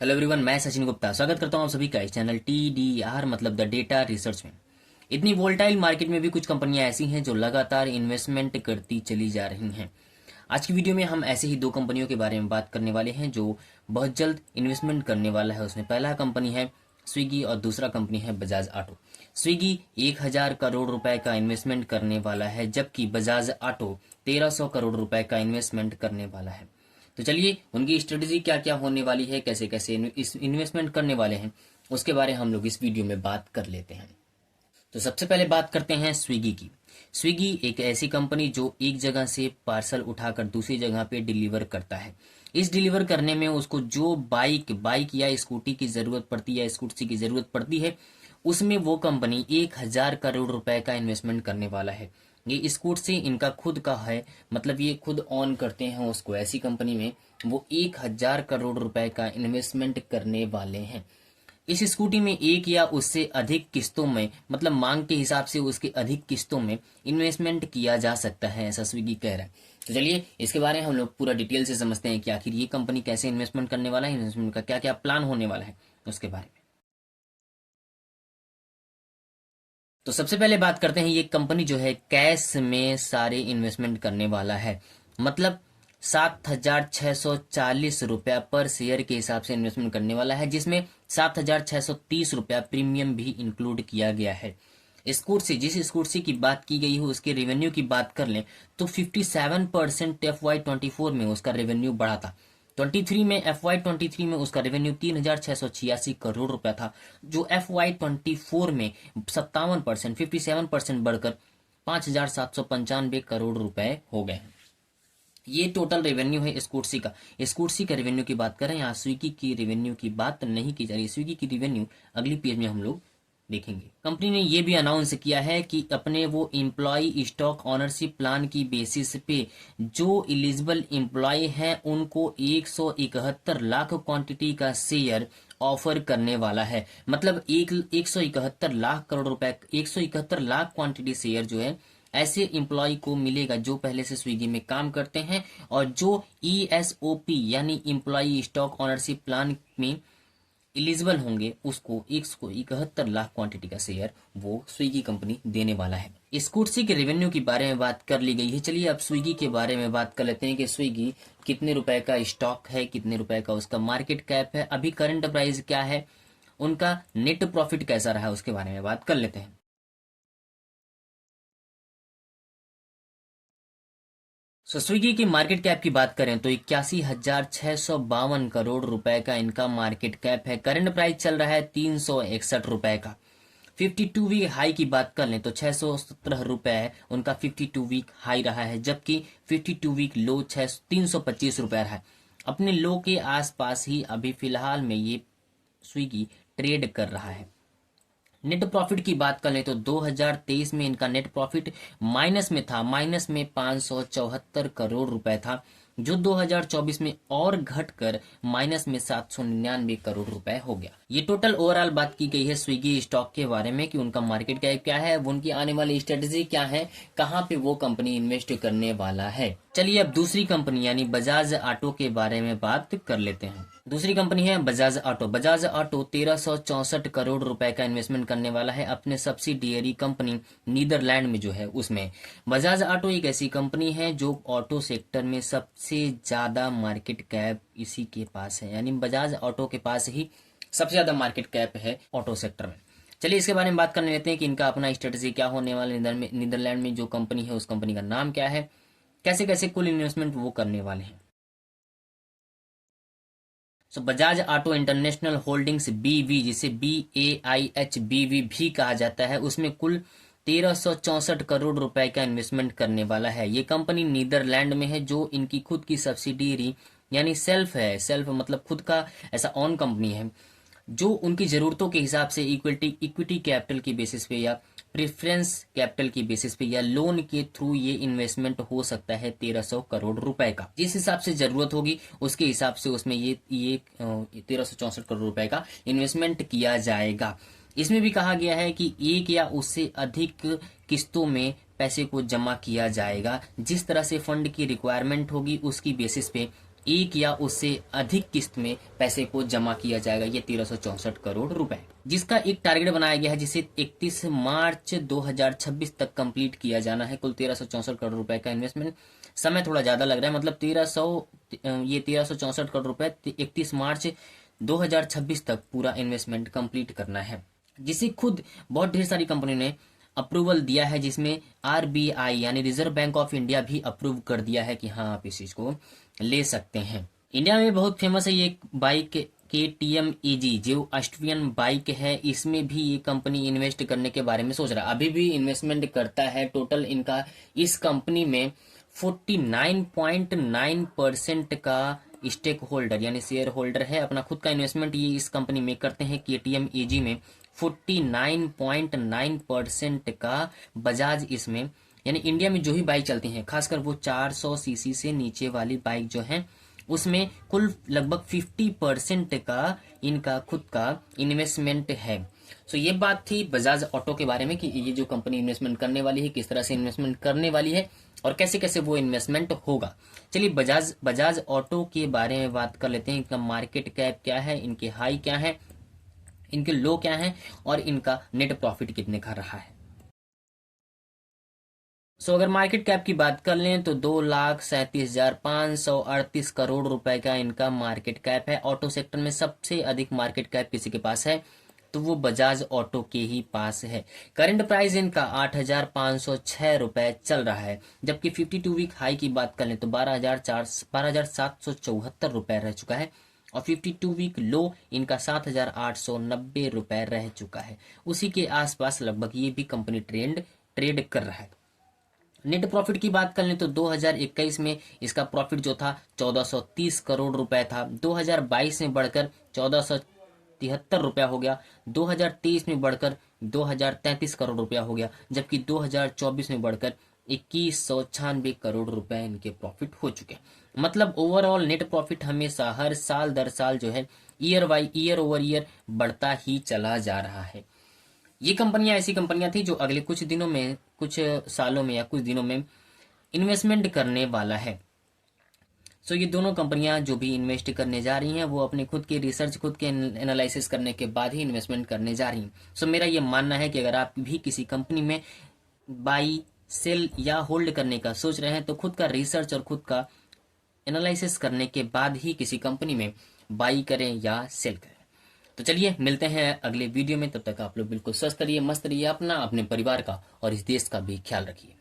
Hello everyone, मैं सचिन गुप्ता स्वागत करता हूं आप सभी का इस चैनल TDR मतलब द डेटा रिसर्च में। इतनी वोलेटाइल मार्केट में भी कुछ कंपनियां ऐसी हैं जो लगातार इन्वेस्टमेंट करती चली जा रही हैं। आज की वीडियो में हम ऐसे ही दो कंपनियों के बारे में बात करने वाले हैं जो बहुत जल्द इन्वेस्टमेंट करने वाला है। उसमें पहला कंपनी है स्विगी और दूसरा कंपनी है बजाज ऑटो। स्विगी 1000 करोड़ रुपए का इन्वेस्टमेंट करने वाला है, जबकि बजाज ऑटो 1300 करोड़ रुपए का इन्वेस्टमेंट करने वाला है। तो चलिए उनकी स्ट्रेटेजी क्या क्या होने वाली है, कैसे कैसे इस इन्वेस्टमेंट करने वाले हैं, उसके बारे में हम लोग इस वीडियो में बात कर लेते हैं। तो सबसे पहले बात करते हैं स्विगी की। स्विगी एक ऐसी कंपनी जो एक जगह से पार्सल उठाकर दूसरी जगह पे डिलीवर करता है। इस डिलीवर करने में उसको जो बाइक या स्कूटी की जरूरत पड़ती है, स्कूटी की जरूरत पड़ती है, उसमें वो कंपनी 1000 करोड़ रुपए का इन्वेस्टमेंट करने वाला है। ये स्कूट से इनका खुद का है, मतलब ये खुद ऑन करते हैं उसको। ऐसी कंपनी में वो 1000 करोड़ रुपए का इन्वेस्टमेंट करने वाले हैं। इस स्कूटी में एक या उससे अधिक किस्तों में, मतलब मांग के हिसाब से उसके अधिक किस्तों में इन्वेस्टमेंट किया जा सकता है, ऐसा स्विगी कह रहा है। तो चलिए इसके बारे में हम लोग पूरा डिटेल से समझते हैं कि आखिर ये कंपनी कैसे इन्वेस्टमेंट करने वाला है, इन्वेस्टमेंट का क्या क्या प्लान होने वाला है उसके बारे में। तो सबसे पहले बात करते हैं, ये कंपनी जो है कैश में सारे इन्वेस्टमेंट करने वाला है। मतलब 7640 रुपया पर शेयर के हिसाब से इन्वेस्टमेंट करने वाला है, जिसमें 7630 रुपया प्रीमियम भी इंक्लूड किया गया है। स्कूट से जिस स्कूट से की बात की गई हो उसके रेवेन्यू की बात कर लें तो 57% FY24 में उसका रेवेन्यू बढ़ा था। 23 में उसका रेवेन्यू 3686 करोड़ रुपया था, जो FY24 में 57% 57% बढ़कर 5795 करोड़ रुपए हो गए हैं। ये टोटल रेवेन्यू है स्कूटसी का। स्कूटसी का रेवेन्यू की बात करें, यहाँ स्विगी की रेवेन्यू की बात नहीं की जा रही। स्विगी की रेवेन्यू अगली पेज में हम लोग देखेंगे। कंपनी ने ये भी अनाउंस किया है कि अपने वो एम्प्लॉय स्टॉक ऑनरशिप प्लान की बेसिस पे जो एलिजिबल एम्प्लॉय हैं उनको 171 लाख क्वांटिटी का शेयर ऑफर करने वाला है। मतलब 171 लाख करोड़ रुपए, 171 लाख क्वांटिटी शेयर जो है ऐसे एम्प्लॉय को मिलेगा जो पहले से स्विगी में काम करते हैं और जो ESOP यानी एम्प्लॉय स्टॉक ऑनरशिप प्लान में एलिजिबल होंगे। उसको 171 लाख क्वांटिटी का शेयर वो स्विगी कंपनी देने वाला है। स्कूटसी के रेवेन्यू के बारे में बात कर ली गई है, चलिए अब स्विगी के बारे में बात कर लेते हैं कि स्विगी कितने रुपए का स्टॉक है, कितने रुपए का उसका मार्केट कैप है, अभी करंट प्राइस क्या है, उनका नेट प्रॉफिट कैसा रहा, उसके बारे में बात कर लेते हैं। स्विगी की मार्केट कैप की बात करें तो 81,652 करोड़ रुपए का इनका मार्केट कैप है। करंट प्राइस चल रहा है 361 रुपए का। 52 वीक हाई की बात कर लें तो 617 रुपए है उनका 52 वीक हाई रहा है, जबकि 52 वीक लो 325 रुपए रहा है। अपने लो के आसपास ही अभी फिलहाल में ये स्विगी ट्रेड कर रहा है। नेट प्रॉफिट की बात करें तो 2023 में इनका नेट प्रॉफिट माइनस में था, माइनस में 574 करोड़ रुपए था, जो 2024 में और घटकर माइनस में 799 करोड़ रुपए हो गया। ये टोटल ओवरऑल बात की गई है स्विगी स्टॉक के बारे में कि उनका मार्केट कैप क्या है, उनकी आने वाली स्ट्रेटेजी क्या है, कहाँ पे वो कंपनी इन्वेस्ट करने वाला है। चलिए अब दूसरी कंपनी यानी बजाज ऑटो के बारे में बात कर लेते हैं। दूसरी कंपनी है बजाज ऑटो। बजाज ऑटो 1364 करोड़ रुपए का इन्वेस्टमेंट करने वाला है अपने सब्सिडियरी कंपनी नीदरलैंड में जो है उसमें। बजाज ऑटो एक ऐसी कंपनी है जो ऑटो सेक्टर में सबसे ज्यादा मार्केट कैप इसी के पास है, यानी बजाज ऑटो के पास ही सबसे ज्यादा मार्केट कैप है ऑटो सेक्टर में। चलिए इसके बारे में बात कर लेते हैं कि इनका अपना स्ट्रेटेजी क्या होने वाला है। नीदरलैंड में जो कंपनी है उस कंपनी का नाम क्या है, कैसे कैसे कुल इन्वेस्टमेंट वो करने वाले हैं। Bajaj auto international holdings BV, जिसे BAIH भी कहा जाता है, उसमें कुल 1364 करोड़ रुपए का इन्वेस्टमेंट करने वाला है। ये कंपनी नीदरलैंड में है, जो इनकी खुद की सब्सिडियरी यानी सेल्फ है। सेल्फ मतलब खुद का ऐसा ऑन कंपनी है जो उनकी जरूरतों के हिसाब से इक्विटी कैपिटल की बेसिस पे या प्रेफरेंस कैपिटल की बेसिस पे या लोन के थ्रू ये इन्वेस्टमेंट हो सकता है 1300 करोड़ रुपए का। जिस हिसाब से जरूरत होगी उसके हिसाब से उसमें ये 1364 करोड़ रुपए का इन्वेस्टमेंट किया जाएगा। इसमें भी कहा गया है कि एक या उससे अधिक किस्तों में पैसे को जमा किया जाएगा। जिस तरह से फंड की रिक्वायरमेंट होगी उसकी बेसिस पे एक या उससे अधिक किस्त में पैसे को जमा किया जाएगा। ये 1364 करोड़ रुपए, जिसका एक टारगेट बनाया गया है जिसे 31 मार्च 2026 तक कंप्लीट किया जाना है। कुल 1364 करोड़ रुपए का इन्वेस्टमेंट, समय थोड़ा ज्यादा लग रहा है, मतलब 1364 करोड़ रुपए 31 मार्च 2026 तक पूरा इन्वेस्टमेंट कंप्लीट करना है, जिसे खुद बहुत ढेर सारी कंपनी ने अप्रूवल दिया है, जिसमें आरबीआई यानी रिजर्व बैंक ऑफ इंडिया भी अप्रूव कर दिया है कि हाँ आप इस चीज को ले सकते हैं। इंडिया में बहुत फेमस है ये बाइक KTM EG, जो ऑस्ट्रियन बाइक है। इसमें भी ये कंपनी इन्वेस्ट करने के बारे में सोच रहा है, अभी भी इन्वेस्टमेंट करता है। टोटल इनका इस कंपनी में 49.9% का स्टेक होल्डर यानी शेयर होल्डर है। अपना खुद का इन्वेस्टमेंट ये इस कंपनी में करते हैं KTM EG में 49.9% का। बजाज इसमें यानी इंडिया में जो ही बाइक चलती हैं, खासकर वो 400 सीसी से नीचे वाली बाइक जो है, उसमें कुल लगभग 50% का इनका खुद का इन्वेस्टमेंट है। सो ये बात थी बजाज ऑटो के बारे में कि ये जो कंपनी इन्वेस्टमेंट करने वाली है, किस तरह से इन्वेस्टमेंट करने वाली है और कैसे कैसे वो इन्वेस्टमेंट होगा। चलिए बजाज ऑटो के बारे में बात कर लेते हैं। इनका मार्केट कैप क्या है, इनके हाई क्या है, इनके लो क्या है और इनका नेट प्रॉफिट कितने का रहा है। अगर मार्केट कैप की बात कर लें तो 2,37,538 करोड़ रुपए का इनका मार्केट कैप है। ऑटो सेक्टर में सबसे अधिक मार्केट कैप किसी के पास है तो वो बजाज ऑटो के ही पास है। करंट प्राइस इनका 8,506 रुपए चल रहा है, जबकि 52 वीक हाई की बात कर लें तो 12,774 रुपए रह चुका है और 52 वीक लो इनका 7,890 रुपए रह चुका है। उसी के आसपास लगभग ये भी कंपनी ट्रेड कर रहा है। नेट प्रॉफिट की बात कर लें तो 2021 में इसका प्रॉफिट जो था 1430 करोड़ रुपए था। 2022 में बढ़कर 1473 रुपया हो गया। 2023 में बढ़कर 2033 करोड़ रुपया हो गया, जबकि 2024 में बढ़कर 2196 करोड़ रुपए इनके प्रॉफिट हो चुके। मतलब ओवरऑल नेट प्रॉफिट हमेशा हर साल दर साल जो है ईयर ओवर ईयर बढ़ता ही चला जा रहा है। ये कंपनियां ऐसी कंपनियां थी जो अगले कुछ दिनों में, कुछ सालों में या कुछ दिनों में इन्वेस्टमेंट करने वाला है। ये दोनों कंपनियां जो भी इन्वेस्ट करने जा रही हैं वो अपने खुद के रिसर्च, खुद के एनालिसिस करने के बाद ही इन्वेस्टमेंट करने जा रही हैं। मेरा ये मानना है कि अगर आप भी किसी कंपनी में बाई, सेल या होल्ड करने का सोच रहे हैं तो खुद का रिसर्च और खुद का एनालिसिस करने के बाद ही किसी कंपनी में बाई करें या सेल करें। तो चलिए मिलते हैं अगले वीडियो में, तब तक आप लोग बिल्कुल स्वस्थ रहिए, मस्त रहिए, अपना अपने परिवार का और इस देश का भी ख्याल रखिए।